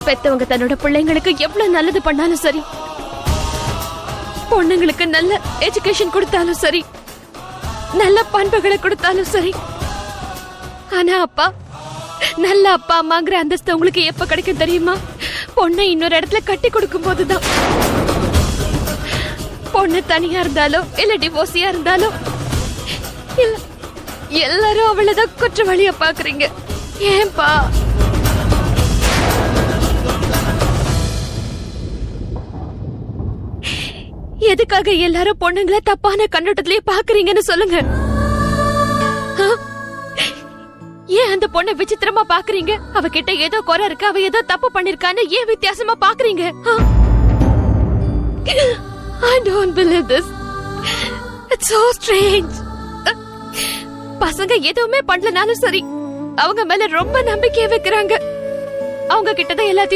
பெத்தவங்க தன்னோட பிள்ளைங்களுக்கு எவ்வளவு நல்லது பண்ணாலும் சரி, பொண்ணுங்களுக்கு நல்ல எஜுகேஷன் கொடுத்தாலும் சரி, நல்ல பண்புகளை கொடுத்தாலும் சரி, ஆனா அப்பா, நல்ல அப்பா அம்மாங்கிற அந்தஸ்து உங்களுக்கு எப்ப கிடைக்கும் தெரியுமா? பொண்ணை இன்னொரு இடத்துல கட்டி கொடுக்கும் போதுதான். பொண்ணு தனியா இருந்தாலோ இல்ல டிவோர்ஸியா இருந்தாலோ இல்ல, எல்லாரும் அவளதான் குற்றவாளியா பாக்குறீங்க. ஏன்பா? எதுக்காக எல்லாரும் பொண்ணுங்களை தப்பான கண்ணோட்டத்திலேயே பாக்குறீங்கன்னு சொல்லுங்க. ஏன் அந்த பொண்ணை விசித்திரமா பாக்குறீங்க? அவகிட்ட ஏதோ குறை இருக்கு, அவ ஏதோ தப்பு பண்ணிருக்கான்னு ஏன் வித்தியாசமா பாக்குறீங்க? I don't believe this. It's so strange. பசங்க எதுவுமே பண்ணலனாலும் சரி, அவங்க மேல ரொம்ப நம்பிக்கை வைக்கிறாங்க. அவங்க கிட்டதான் எல்லாத்தையும்